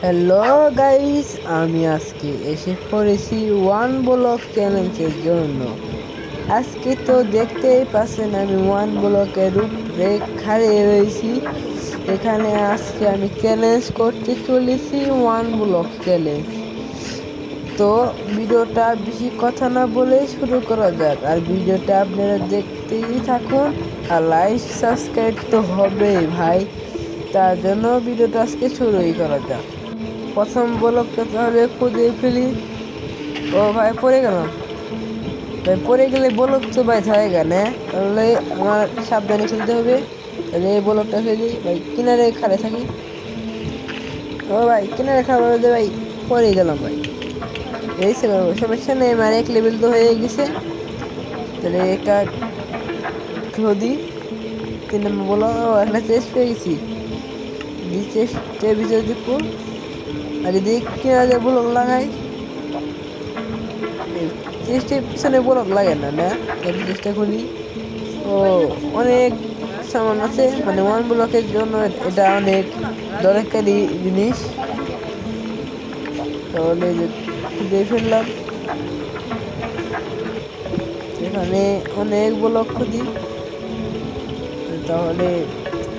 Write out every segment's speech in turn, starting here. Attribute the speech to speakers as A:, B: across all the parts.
A: Hello guys, আমি আজকে এসে পড়েছি ওয়ান ব্লক চ্যালেঞ্জের জন্য। আজকে তো দেখতেই পাচ্ছেন আমি ওয়ান ব্লকের রূপরেখায় রয়েছি। এখানে আজকে আমি চ্যালেঞ্জ করতে চলেছি, ওয়ান ব্লক চ্যালেঞ্জ। তো ভিডিওটা বেশি কথা না বলে শুরু করা যাক, আর ভিডিওটা আপনারা দেখতেই থাকুন। আর লাইক সাবস্ক্রাইব তো হবেই ভাই, তার জন্য ভিডিওটা আজকে শুরুই করা যাক। প্রথম ব্লকটা তাহলে খুঁজে ফেলি। ও ভাই, পড়ে গেলাম ভাই। পড়ে গেলে ব্লক তো ভাই জায়গা না, তাহলে আমার সাবধানে চলতে হবে। তাহলে এই ব্লকটা ফেলি ভাই, কিনারে খাড়ে থাকি। ও ভাই, কিনারে খাড়া ভাই, পড়ে গেলাম ভাই। এই সমস্যা নেই, আমার এক লেভেল তো হয়ে গেছে। তাহলে এটা খুদি 3 নম্বর বলো। একটা চেস্ট পেয়ে গেছি, চেস্টের ভিতরে দেখবো। আর এদিকে কিনারে ব্লক লাগাই, চেষ্টার পিছনে ব্লক লাগে না না। তাহলে চেষ্টা করি। ও, অনেক সামান আছে, মানে ওয়ান ব্লকের জন্য এটা অনেক দরকারি জিনিস। তাহলে খুঁজে ফেললাম, এখানে অনেক ব্লক খুঁজি। তাহলে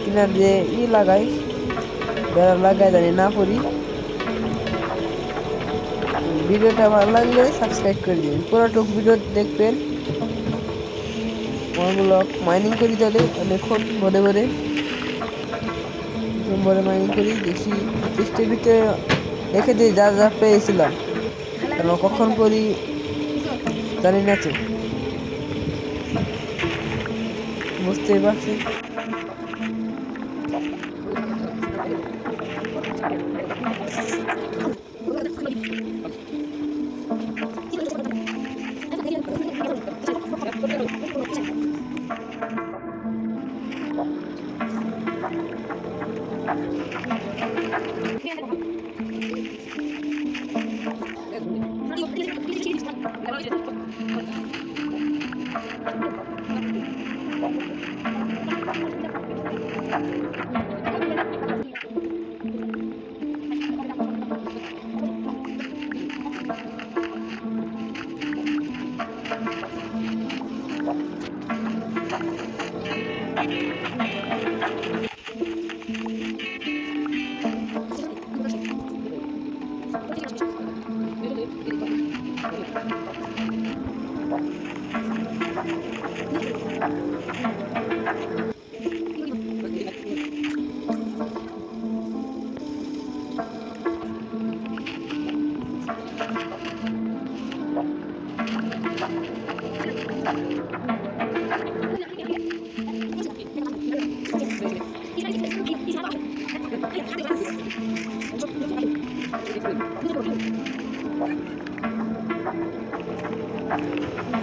A: কিনার যে লাগাই, বেড়া লাগাই, জানি না পড়ি। ভিডিওটা ভালো লাগলে সাবস্ক্রাইব করে দিন, পুরোটুক ভিডিও দেখবেন। ব্লক মাইনিং করি তাহলে অনেকক্ষণ ভরে ভরে মাইনিং করি, দেখি চেষ্টের ভিতরে রেখে দিই যা যা পেয়েছিলাম। কেন কখন করি জানি না তো, বুঝতেই পারছি।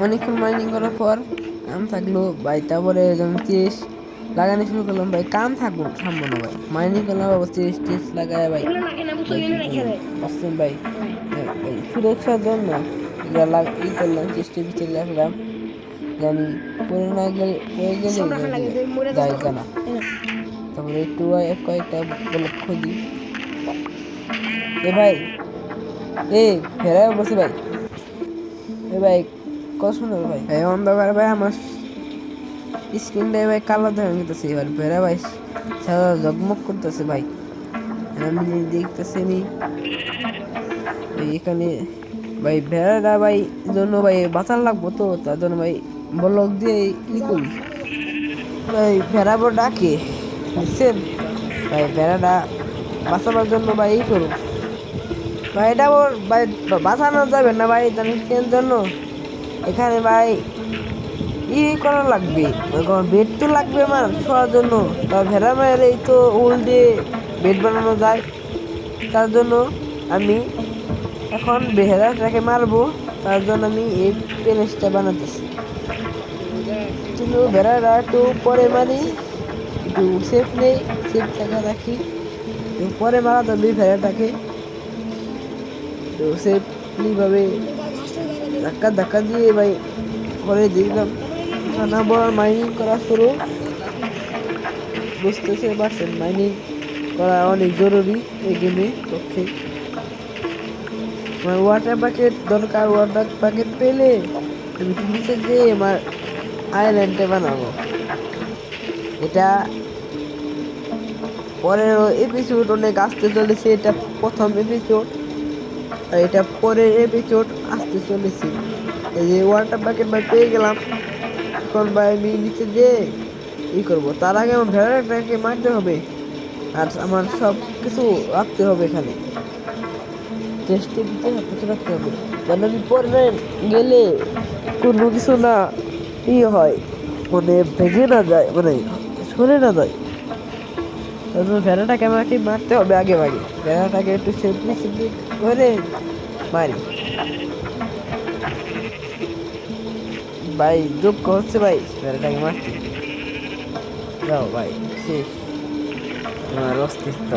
A: অনেকক্ষণ মাইনিং করার পর কাম থাকলো ভাই, তারপরে যখন চেস লাগানো শুরু করলাম ভাই, কাম থাকবো থামবো না ভাই। মাইনিং করলাম বাবা, চেস লাগায় ভাই। বুঝছেন ভাই, ভাই সুরক্ষার জন্য এগুলা করলাম, চেস্টের ভিতরে রাখলাম, জানি পরে না গেলে, পরে গেলে জায়গা না। তারপরে একটু কয়েকটা ব্লক খুঁজি। এ ভাই, এ ফেরা বসে ভাই। এ ভাই, কত সুন্দর ভাই। অন্ধকার ভাই, আমার স্ক্রিনটাই ভাই কালো দেখা গেতেছে। এবার ভেড়া ভাই সাদা জগমগ করতেছে ভাই। আমি দেখতেছি আমি এখানে ভাই, ভেড়াটা ভাই জন্য ভাই বাঁচার লাগবো, তো তার জন্য ভাই ব্লক দিয়ে করি ভাই। ভেড়া বড় ডাকে, বুঝছেন ভাই। ভেড়াটা বাঁচাবার জন্য ভাই করুন ভাই। এটা ওর ভাই বাঁচানো যাবে না ভাই, জানিস কেন জন্য? এখানে ভাই করা লাগবে, বেড তো লাগবে আমার শোয়ার জন্য। তার ভেড়া মায়ের এই তো উল দিয়ে বেড বানানো যায়, তার জন্য আমি এখন ভেড়াটাকে মারবো। তার জন্য আমি এই প্যালেসটা বানাতেছি। কিন্তু ভেড়াটা একটু পরে মারি, একটু সেফ নেই, সেফ জায়গা রাখি। পরে মারা যাবে ভেড়াটাকে, তো সেফলিভাবে ধাক্কা ধাক্কা দিয়ে ভাই ঘরে দিলাম। বড় মাইনিং করা শুরু, বুঝতেছে পারছেন। মাইনিং করা অনেক জরুরি এই গেমে পক্ষে। আমার ওয়াটার বাকেট দরকার, ওয়াটার বাকেট পেলে আমি একটু নিচে যেয়ে আমার আইল্যান্ডে বানাবো। এটা পরের এপিসোড অনেক আসতে চলেছে, এটা প্রথম এপিসোড, এটা পরের এপিসোড আসতে চলেছে। এই যে ওয়াটার বাকেট ভাই পেয়ে গেলাম, এখন ভাই আমি নিচে যেয়ে ই করবো। তার আগে আমার ভেড়াটাকে মারতে হবে আর আমার সব কিছু রাখতে হবে এখানে, চেষ্টা দিতে কিছু রাখতে হবে, যেন আমি পরে গেলে কোনো কিছু না ই হয়, মানে ভেঙে না যায়, মানে সরে না যায়। ভেড়াটাকে আমাকে মারতে হবে আগে ভাগে, ভেড়াটাকে একটু সেফলি সেফলি করে মারি। ভাই যোগ্য হচ্ছে ভাই ভেড়াটাকে মারতে। যাও ভাই, শেষ আমার অস্তিত্ব।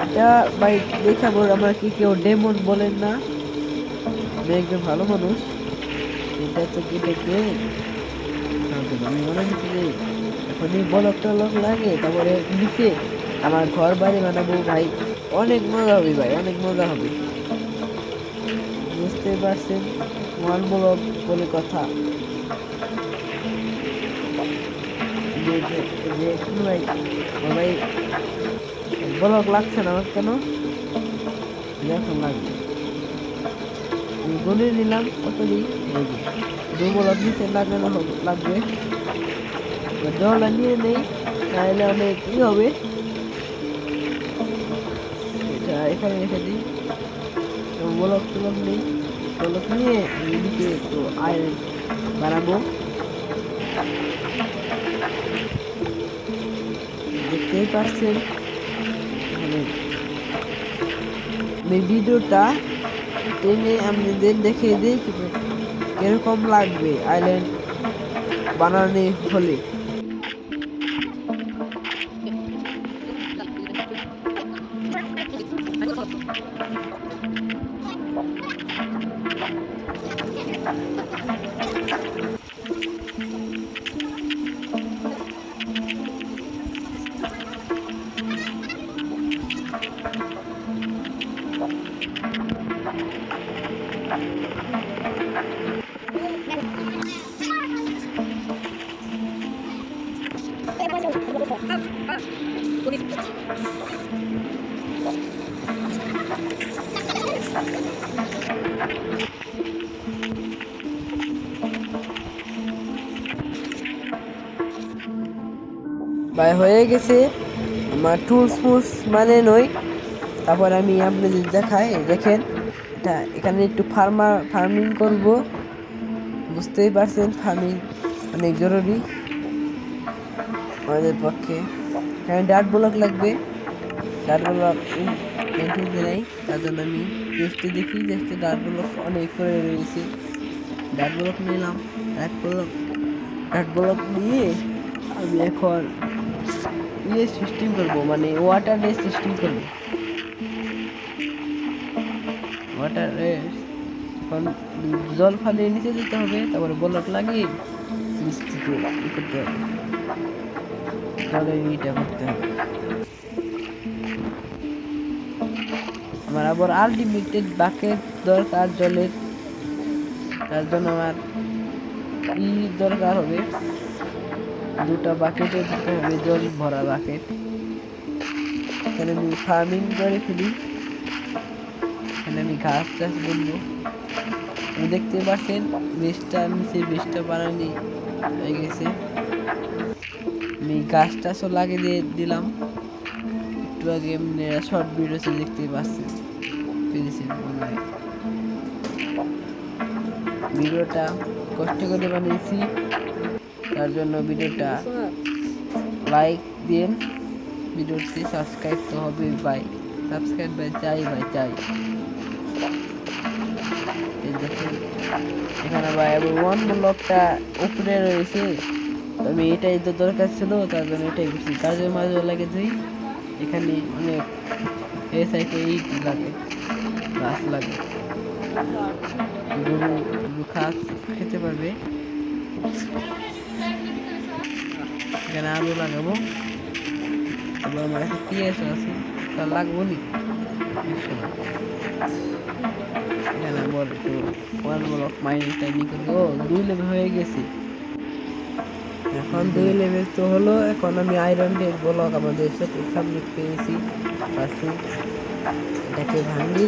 A: এটা ভাই দেখাবো আমরা কি কেউ ডেমন বলেন না, আমি একজন ভালো মানুষ। এটা তো কেটে আমি মনে হচ্ছে যে এখনই বলক টলক লাগে, তারপরে নিচে আমার ঘর বাড়ি বানাবো ভাই, অনেক মজা হবে ভাই, অনেক মজা হবে, বুঝতে পারছেন? ওয়ান ব্লক বলে কথা। ভাই ভাই ব্লক লাগছে না আমার, কেন এখন লাগবে? গুনে নিলাম কত দিই, দু ব্লক নিচে লাগানো লাগবে, জলটা নিয়ে নেই, তাহলে অনেক ই হবে। এটা এখানে রেখে দিই, ব্লক টলক নেই, ব্লক নিয়ে এদিকে একটু আয়রন বানাবো। দেখতেই পাচ্ছেন এই ভিডিওটা টেনে আপনাদের দেখে দিই কিরকম লাগবে আইল্যান্ড বানানো হলে। ভাই হয়ে গেছে আমার টুলস ফুলস মানে নই। তারপর আমি আপনাদের দেখাই, দেখেন এটা এখানে একটু ফার্মিং করব, বুঝতেই পারছেন ফার্মিং অনেক জরুরি আমাদের পক্ষে। এখানে ডার্ট ব্লক লাগবে, ডার্ট ব্লক নেই, তার জন্য আমি টেস্টে দেখি, টেস্টে ডার্ট ব্লক অনেক করে রয়েছে, ডার্ট ব্লক নিলাম। ডার্ট ব্লক নিয়ে আমি এখন ইয়ে সিস্টেম করবো, মানে ওয়াটারের সিস্টেম করবো, ওয়াটারে এখন জল ফালিয়ে নিচে যেতে হবে, তারপরে ব্লক লাগিয়ে নিচ থেকে ই করতে হবে, জলে ইটা করতে হবে। আমার আবার আনলিমিটেড বাকেট দরকার জলের, তার জন্য আমার ই দরকার হবে, দুটা বাকেটে দিতে হবে জল ভরা বাকেট। এখানে আমি ফার্মিং করে ফেলি, এখানে আমি ঘাস চাষ করবো। দেখতে পাচ্ছেন বেশটা নিচে বেশটা বানানি হয়ে গেছে, আমি গাছ টাছও লাগিয়ে দিয়ে দিলাম একটু আগে, শর্ট ভিডিওতে দেখতে পাচ্ছেন পেরেছেন মনে হয়। ভিডিওটা কষ্ট করে বানিয়েছি, তার জন্য ভিডিওটা লাইক দিন, ভিডিওটি সাবস্ক্রাইব তো হবে ভাই, সাবস্ক্রাইব ভাই চাই, ভাই চাই। এখানে ভাই ওয়ান ব্লকটা উপরে রয়েছে, আমি এটাই তো দরকার ছিল, তার জন্য এটাই করছি, কাজের মাঝে লাগে তুই এখানে অনেক এ সাইডে ইট লাগে, গাছ লাগে, গরু ঘাস খেতে পারবে। এখানে আলু লাগাবো। তবে আমার একটা পিএস আছে, তা লাগবো নি এখানে আমার একটু ওয়ান ব্লক মাইনিং টাইনিং করি। ও 2 লেভেল হয়ে গেছি, এখন 2 লেভেল তো হলো। এখন আমি আয়রন ডেক ব্লক আমাদের সামনে পেয়েছি, এটাকে ভাঙি,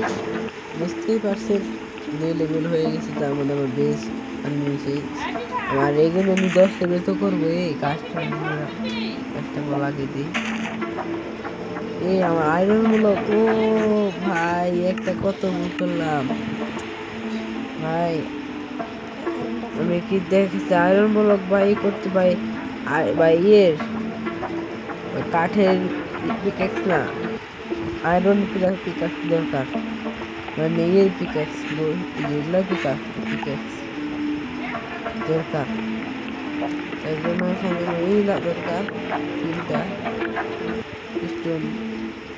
A: বুঝতেই পারছেন 2 লেভেল হয়ে গেছে। তার মধ্যে আমার বেশ আনমিছে আমার এখানে আমি 10 লেভেল তো করবো। এই কাজটা লাগিয়ে দিই। এই আমার আয়রন ব্লক, ও ভাই একটা কত ভুল করলাম ভাই। আমি কি দেখেছি আয়রন ব্লক ভাই করতে ভাই, ভাই ইয়ের কাঠের পিকেক্স না, আয়রন পিকেক্স দরকার, মানে ইয়ের পিকেক্স, এগুলো পিকেক্স দরকার। তার জন্য এখানে এইগুলা দরকার, 3টা স্টোন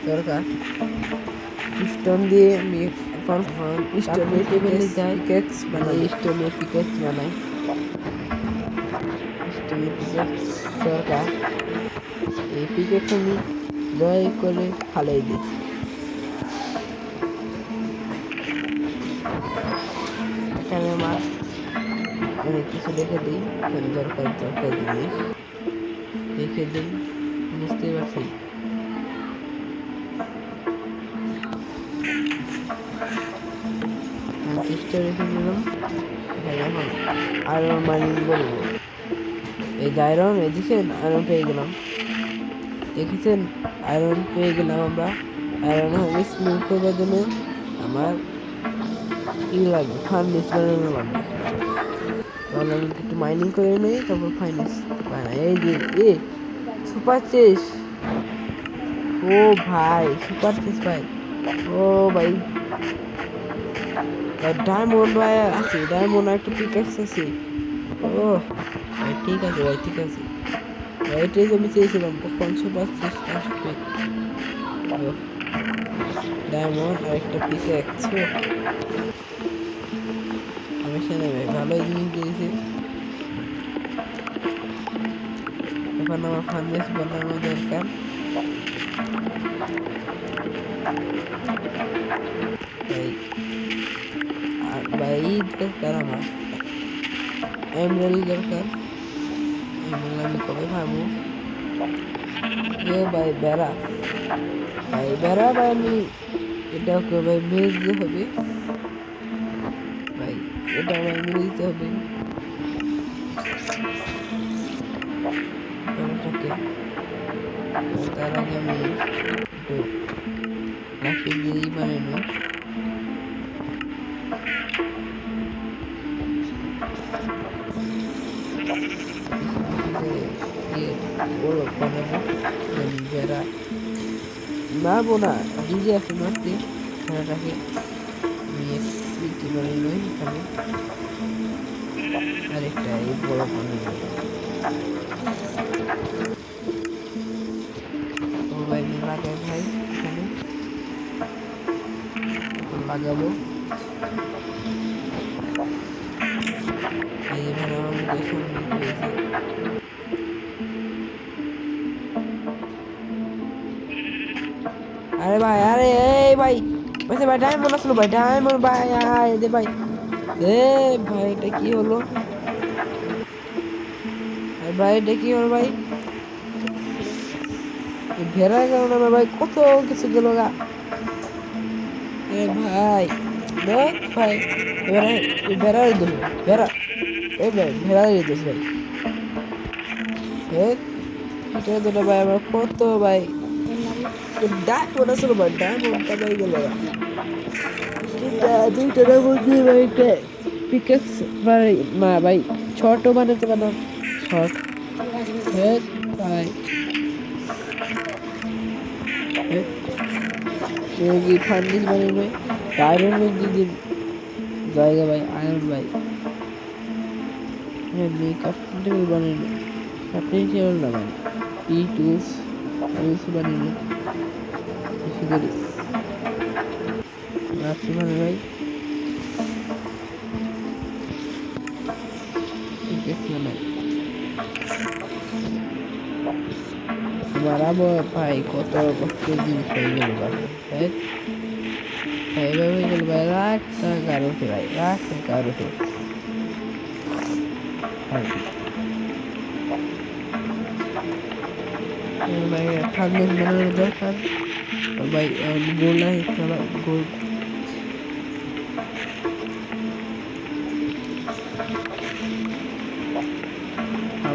A: দরকার। স্টোন দিয়ে আমি এখন স্টোনের টেবিলে যাই, পিকেক্স বানাই, স্টোনের পিকেক্স বানাই, স্টোনের পিকেক্স দরকার। এই পিকেক্স আমি জয় করে ফালাই দিই। এখানে আমার অনেক কিছু রেখে দিই, দরকার জিনিস রেখে দিই, বুঝতেই পারছি। চেষ্টা রেখে দিলাম। এখানে এখন আয়রন মাইনিং করবো। এই যে আয়রন, এই দেখছেন আয়রন পেয়ে গেলাম, দেখেছেন আয়রন পেয়ে গেলাম আমরা। আয়রন স্মিল করবার জন্য আমার ই লাগবে, ফার্নেস বানানো লাগবে। তাহলে আমি একটু মাইনিং করে নেই, তারপর ফার্নেস বানাই। এই যে সুপার চেস, ও ভাই সুপার চেস ভাই, ও ভাই ডায়মন্ড ভাই আছে, ডায়মন্ড একটা পিকেক্স আছে। ও ভাই ঠিক আছে ভাই, ঠিক আছে ভাই, এটাই আমি চেয়েছিলাম। কখন সুপার চেস আসবে? ডায়মন্ড আর একটা পিকেক্স, সমস্যা নেই ভাই, ভালোই জিনিস দিয়েছে। এখন আমার ফার্নেস বানানো দরকার। ভাই দরকার আমার এমরাল দরকার, এমরাল আমি কবে পাবো? ভাই বেড়া, ভাই বেড়া ভাই, আমি এটা ওকে ভাই মেরে দিতে হবে ভাই, এটা ভাই মেরে দিতে হবে বেড়াটাকে। তার আগে আমি একটু লাঠি দিয়েই বানানো। বেড়া মারবো না, ডিজে আছে মারতে, খেলাটাকে নিয়ে বানানো এখানে। আরেকটা এই বড় বানানো ভাই লাগাই ভাই, এখানে লাগাবো। এইভাবে আমাদের সামনে হয়েছে। আরে ভাই, আরে এই ভাই বলছে ভাই ডায়মন্ড আসলো ভাই, ডায়মন্ড ভাই, আয় দে ভাই, এ ভাই এটা কি হলো ভাই, এটা কি হলো ভাই? ভেড়া গেল না ভাই, কত কিছু গেল গা। এ ভাই দেখ ভাই, এবারে ভেড়ার দোষ, ভেড়া এই ভাই ভেড়ার দোষ ভাই, এটা যেটা ভাই আমার কত ভাই ডায়মন্ড আসলো ভাই, ডায়মন্ডটা ভাই গেল গা। দুইটা ডায়মন্ড দিয়ে ভাই একটা পিকেক্স ভাই, মা ভাই শর্টও বানাতে পারলাম, শর্ট ভাই কি ফার্নিস বানিয়ে ভাই, আয়রন দিন জায়গা ভাই, আয়রন ভাই ক্রাফটিং টেবিল বানিয়ে নো, ক্রাফটিং টেবিল না ভাই, টুলস বানিয়ে নো বেশি করে রাখছি মানে ভাই। বাড়াবো ভাই, কত কেজি হয়ে গেল ভাই। ভাই এভাবে হয়ে গেল ভাই, লাখ টাকার উঠে ভাই, লাখ টাকার উঠে ভাই। ভাই থামনেল বানানোর দরকার ভাই, গোলা খেলা গোল।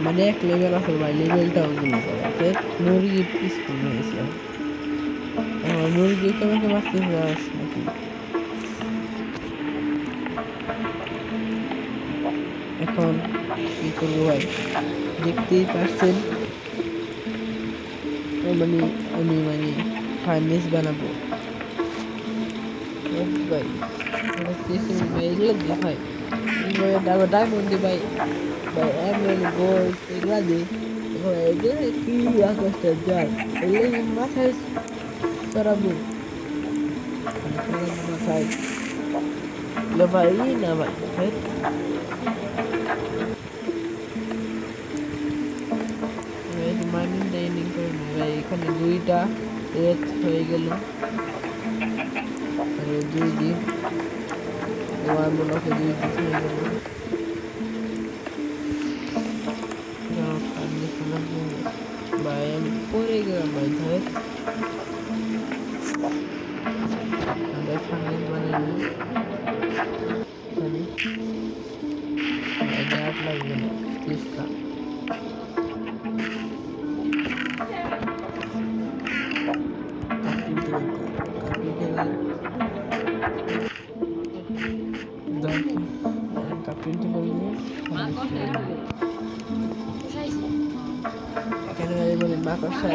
A: মানে এক লেভেল আছে ভাই, লেভেলটাও গেল ভাই। মুরগি স্কুল হয়েছে, আমার মুরগি তোমাকে মারতে যাস নাকি? এখন কি করবো ভাই, দেখতেই পাচ্ছেন মানে আমি মানে ফার্নেস বানাবো ভাই। ভাই এগুলো দিয়ে ভাই, ডায়মন্ড দিয়ে ভাই, ভাই এমন গোল্ড এগুলা দিয়ে এগুলো কি আকাশটা যায়, এগুলো মাথায় চড়াবো মাথায় ভাই না ভাই। মাইনিং ডাইনিং করে ভাই, এখানে দুইটা রেট হয়ে গেল, দুই দিন ওয়ান ব্লকে দুই দিন হয়ে গেল। ভাই আমি পরে গেলাম ভাই, ধর আমরা ফার্নেস বানাইনি ভাই, গাছ লাগবে না তিস্তা। এখানে বলে মাকড়সা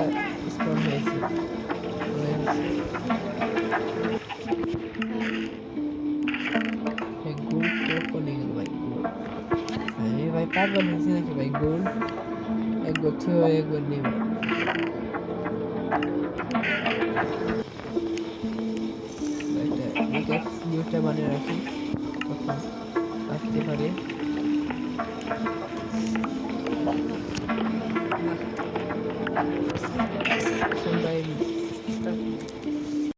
A: স্পন হয়েছে ভাই, পাগল হয়েছে নাকি ভাই? গোল্ড একবার থুয়ে একবার নেই ভাই। একটা বানিয়ে রাখি, তখন আসতে পারে।